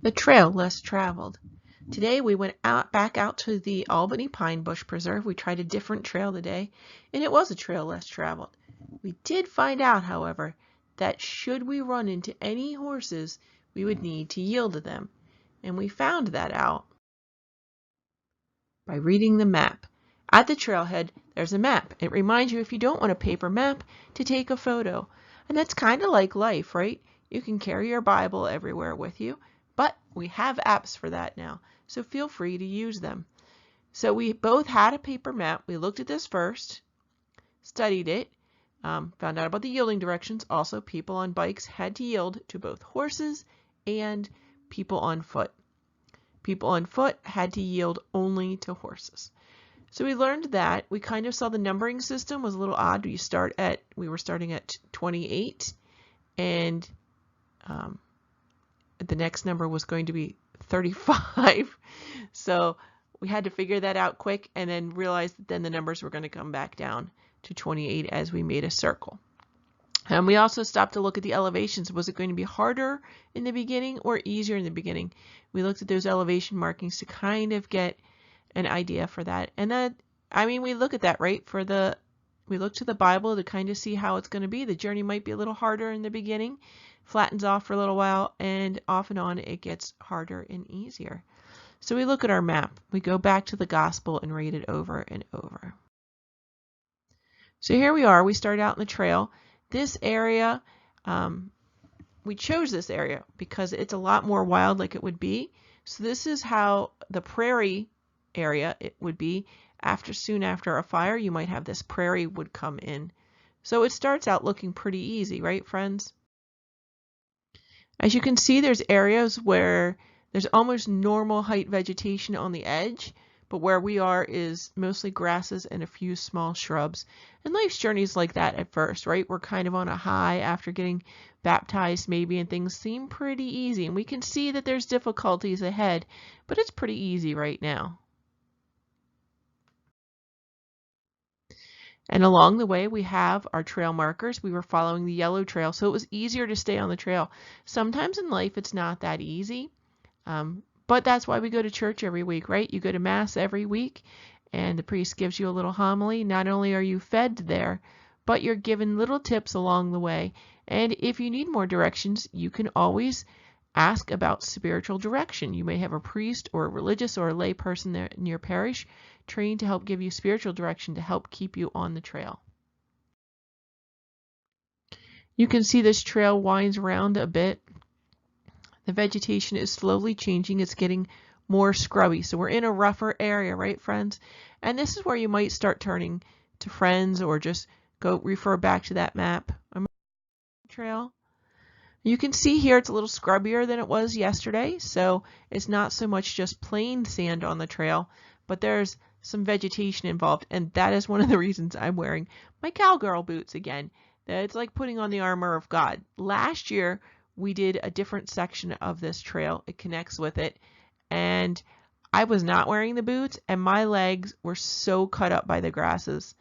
The trail less traveled. Today we went back out to the Albany Pine Bush Preserve. We tried a different trail today, and it was a trail less traveled. We did find out, however, that should we run into any horses, we would need to yield to them. And we found that out by reading the map. At the trailhead, there's a map. It reminds you, if you don't want a paper map, to take a photo. And that's kind of like life, right? You can carry your Bible everywhere with you, but we have apps for that now, so feel free to use them. So we both had a paper map. We looked at this first, studied it, found out about the yielding directions. Also, people on bikes had to yield to both horses and people on foot. People on foot had to yield only to horses. So we learned that. We kind of saw the numbering system was a little odd. We were starting at 28, and the next number was going to be 35. So we had to figure that out quick, and then realized that then the numbers were going to come back down to 28 as we made a circle. And we also stopped to look at the elevations. Was it going to be harder in the beginning or easier in the beginning? We looked at those elevation markings to kind of get an idea for that. And we look at that, right? We look to the Bible to kind of see how it's going to be. The journey might be a little harder in the beginning, flattens off for a little while, and off and on it gets harder and easier. So we look at our map. We go back to the gospel and read it over and over. So here we are. We start out in the trail. This area, we chose this area because it's a lot more wild like it would be. So this is how the prairie area it would be. Soon after a fire, you might have this prairie would come in. So it starts out looking pretty easy, right, friends? As you can see, there's areas where there's almost normal height vegetation on the edge, but where we are is mostly grasses and a few small shrubs. And life's journey is like that at first, right? We're kind of on a high after getting baptized maybe, and things seem pretty easy. And we can see that there's difficulties ahead, but it's pretty easy right now. And along the way, we have our trail markers. We were following the yellow trail, so it was easier to stay on the trail. Sometimes in life, it's not that easy. But that's why we go to church every week, right? You go to Mass every week, and the priest gives you a little homily. Not only are you fed there, but you're given little tips along the way. And if you need more directions, you can always ask about spiritual direction. You may have a priest or a religious or a lay person there in your parish trained to help give you spiritual direction to help keep you on the trail. You can see this trail winds around a bit. The vegetation is slowly changing. It's getting more scrubby. So we're in a rougher area, right, friends? And this is where you might start turning to friends or just go refer back to that map. Trail. You can see here it's a little scrubbier than it was yesterday. So it's not so much just plain sand on the trail, but there's some vegetation involved. And that is one of the reasons I'm wearing my cowgirl boots again. It's like putting on the armor of God. Last year, we did a different section of this trail. It connects with it. And I was not wearing the boots, and my legs were so cut up by the grasses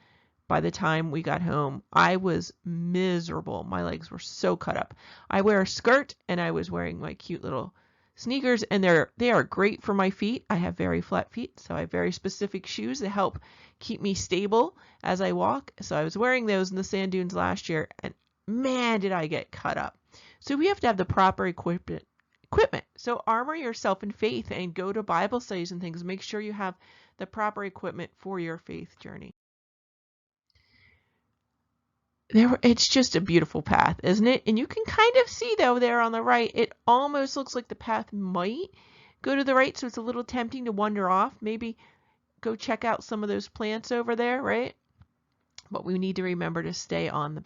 by the time we got home. I was miserable. My legs were so cut up. I wear a skirt, and I was wearing my cute little sneakers, and they are great for my feet. I have very flat feet, so I have very specific shoes that help keep me stable as I walk. So I was wearing those in the sand dunes last year, and man, did I get cut up. So we have to have the proper equipment. So armor yourself in faith and go to Bible studies and things. Make sure you have the proper equipment for your faith journey. It's just a beautiful path, isn't it? And you can kind of see, though, there on the right, it almost looks like the path might go to the right, so it's a little tempting to wander off. Maybe go check out some of those plants over there, right? But we need to remember to stay on the.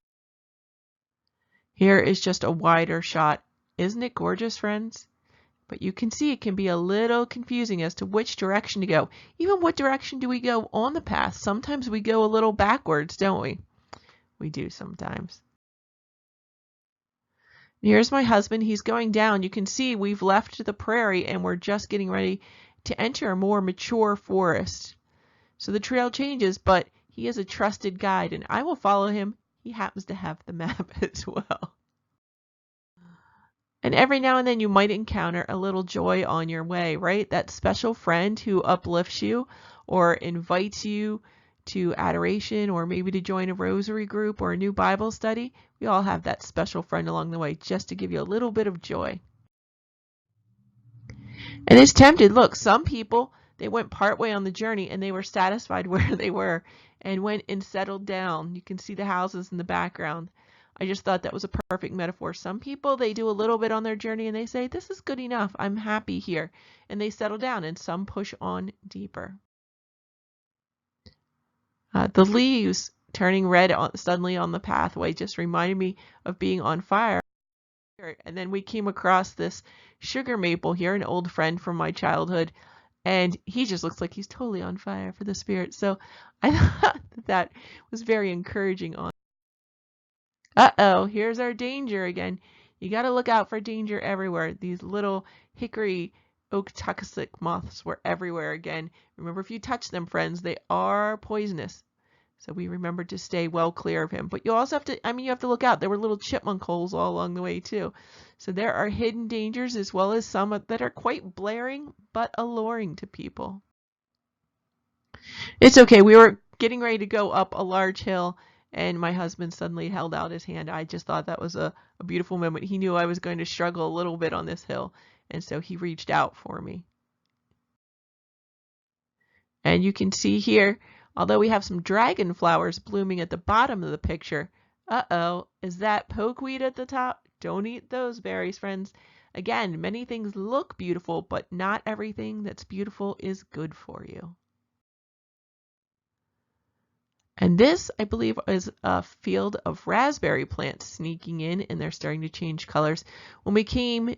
Here is just a wider shot. Isn't it gorgeous, friends? But you can see it can be a little confusing as to which direction to go. Even what direction do we go on the path? Sometimes we go a little backwards, don't we? We do sometimes. Here's my husband. He's going down. You can see we've left the prairie and we're just getting ready to enter a more mature forest. So the trail changes, but he is a trusted guide and I will follow him. He happens to have the map as well. And every now and then you might encounter a little joy on your way, right? That special friend who uplifts you or invites you to adoration or maybe to join a rosary group or a new Bible study. We all have that special friend along the way just to give you a little bit of joy. And it's tempted. Look, some people, they went partway on the journey and they were satisfied where they were and went and settled down. You can see the houses in the background. I just thought that was a perfect metaphor. Some people, they do a little bit on their journey and they say, this is good enough. I'm happy here. And they settle down, and some push on deeper. The leaves turning red suddenly on the pathway just reminded me of being on fire. And then we came across this sugar maple here, an old friend from my childhood, and he just looks like he's totally on fire for the Spirit. So I thought that was very encouraging. Uh-oh, here's our danger again. You got to look out for danger everywhere. These little hickory oak toxic moths were everywhere again. Remember, if you touch them, friends, they are poisonous. So we remembered to stay well clear of him. But you also have to, you have to look out. There were little chipmunk holes all along the way too. So there are hidden dangers as well as some that are quite blaring but alluring to people. It's okay. We were getting ready to go up a large hill and my husband suddenly held out his hand. I just thought that was a beautiful moment. He knew I was going to struggle a little bit on this hill, and so he reached out for me. And you can see here, although we have some dragon flowers blooming at the bottom of the picture, uh-oh, is that pokeweed at the top? Don't eat those berries, friends. Again, many things look beautiful, but not everything that's beautiful is good for you. And this, I believe, is a field of raspberry plants sneaking in, and they're starting to change colors. When we came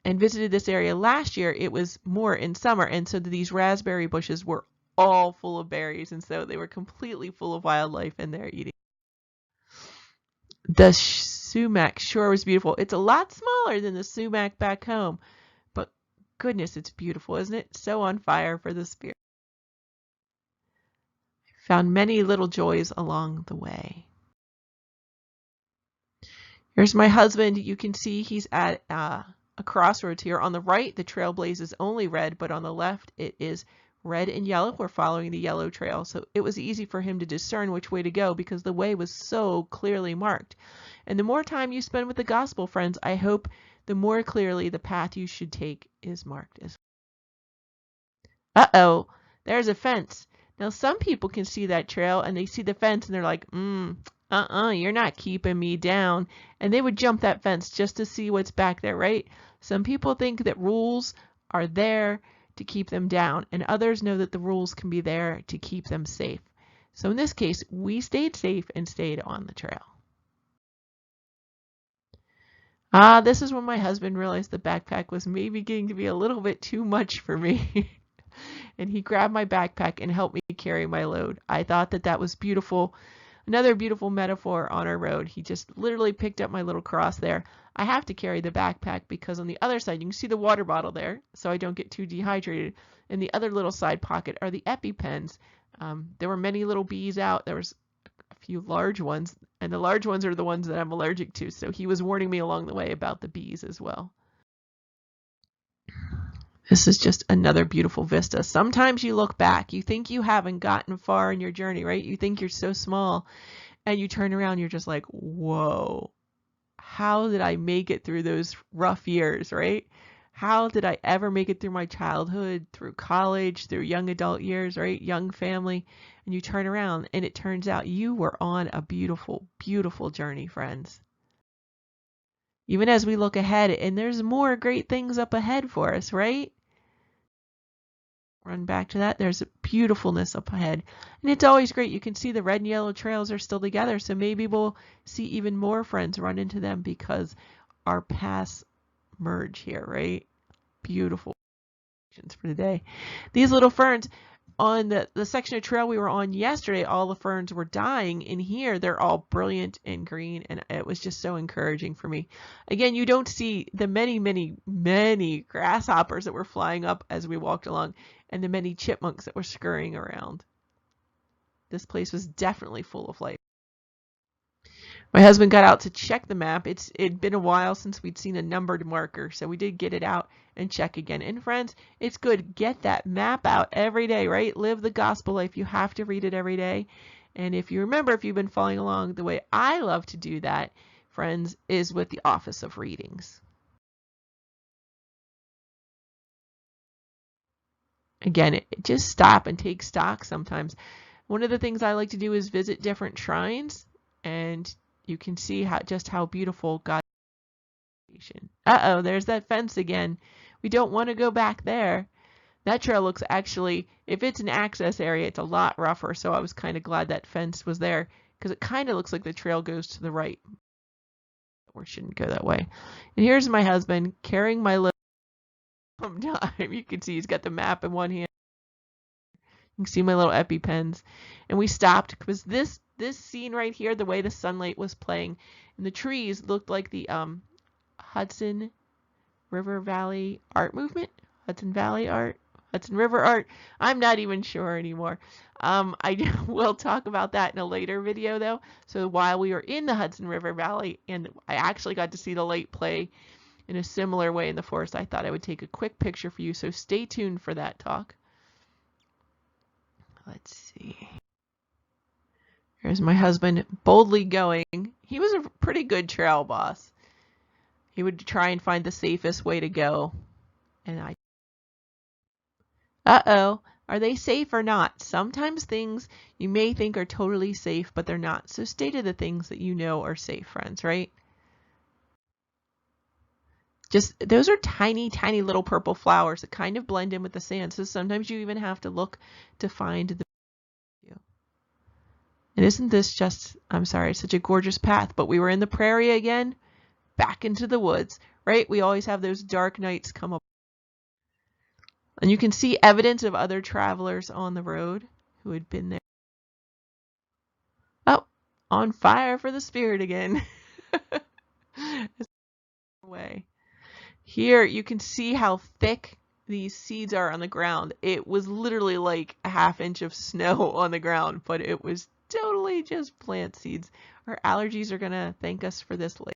and visited this area last year, it was more in summer, and so these raspberry bushes were all full of berries, and so they were completely full of wildlife, and they're eating. The sumac sure was beautiful. It's a lot smaller than the sumac back home, but goodness, it's beautiful, isn't it? So on fire for the Spirit. Found many little joys along the way. Here's my husband. You can see he's at a crossroads here. On the right, the trail blazes only red, but on the left, it is red and yellow. We're following the yellow trail, so it was easy for him to discern which way to go because the way was so clearly marked. And the more time you spend with the gospel, friends, I hope the more clearly the path you should take is marked as well. Uh-oh, there's a fence. Now, some people can see that trail and they see the fence and they're like, you're not keeping me down. And they would jump that fence just to see what's back there, right? Some people think that rules are there to keep them down, and others know that the rules can be there to keep them safe. So in this case, we stayed safe and stayed on the trail. This is when my husband realized the backpack was maybe getting to be a little bit too much for me. And he grabbed my backpack and helped me carry my load. I thought that was beautiful. Another beautiful metaphor on our road. He just literally picked up my little cross there. I have to carry the backpack because on the other side, you can see the water bottle there, so I don't get too dehydrated. In the other little side pocket are the EpiPens. There were many little bees out. There was a few large ones, and the large ones are the ones that I'm allergic to, so he was warning me along the way about the bees as well. This is just another beautiful vista. Sometimes you look back, you think you haven't gotten far in your journey, right? You think you're so small, and you turn around, you're just like, whoa, how did I make it through those rough years, right? How did I ever make it through my childhood, through college, through young adult years, right? Young family, and you turn around, and it turns out you were on a beautiful, beautiful journey, friends. Even as we look ahead, and there's more great things up ahead for us, right? Run back to that. There's a beautifulness up ahead. And it's always great. You can see the red and yellow trails are still together, so maybe we'll see even more friends run into them because our paths merge here, right? Beautiful for today. These little ferns, on the section of trail we were on yesterday, all the ferns were dying. And here they're all brilliant and green, and it was just so encouraging for me. Again, you don't see the many, many, many grasshoppers that were flying up as we walked along, and the many chipmunks that were scurrying around. This place was definitely full of life. My husband got out to check the map. It'd been a while since we'd seen a numbered marker, so we did get it out and check again. And friends, it's good. Get that map out every day, right? Live the gospel life. You have to read it every day. And if you remember, if you've been following along, the way I love to do that, friends, is with the Office of Readings. Again, just stop and take stock sometimes. One of the things I like to do is visit different shrines, and you can see just how beautiful God is. Uh-oh, there's that fence again. We don't want to go back there. That trail looks actually, if it's an access area, it's a lot rougher, so I was kind of glad that fence was there because it kind of looks like the trail goes to the right. Or shouldn't go that way. And here's my husband carrying my little time. You can see he's got the map in one hand. You can see my little EpiPens. And we stopped because this scene right here, the way the sunlight was playing, and the trees looked like the Hudson River Valley art movement. Hudson Valley art. Hudson River art. I'm not even sure anymore. I will talk about that in a later video though. So while we were in the Hudson River Valley and I actually got to see the light play in a similar way in the forest, I thought I would take a quick picture for you. So stay tuned for that talk. Let's see. Here's my husband boldly going. He was a pretty good trail boss. He would try and find the safest way to go. And uh-oh, are they safe or not? Sometimes things you may think are totally safe, but they're not. So stay to the things that you know are safe, friends, right? Just, those are tiny, tiny little purple flowers that kind of blend in with the sand. So sometimes you even have to look to find the view. And isn't this just, I'm sorry, such a gorgeous path, but we were in the prairie again, back into the woods, right? We always have those dark nights come up. And you can see evidence of other travelers on the road who had been there. Oh, on fire for the spirit again. Away. Here you can see how thick these seeds are on the ground. It was literally like a ½ inch of snow on the ground, but it was totally just plant seeds. Our allergies are going to thank us for this later.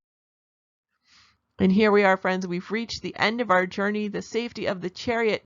And here we are, friends. We've reached the end of our journey, the safety of the chariot.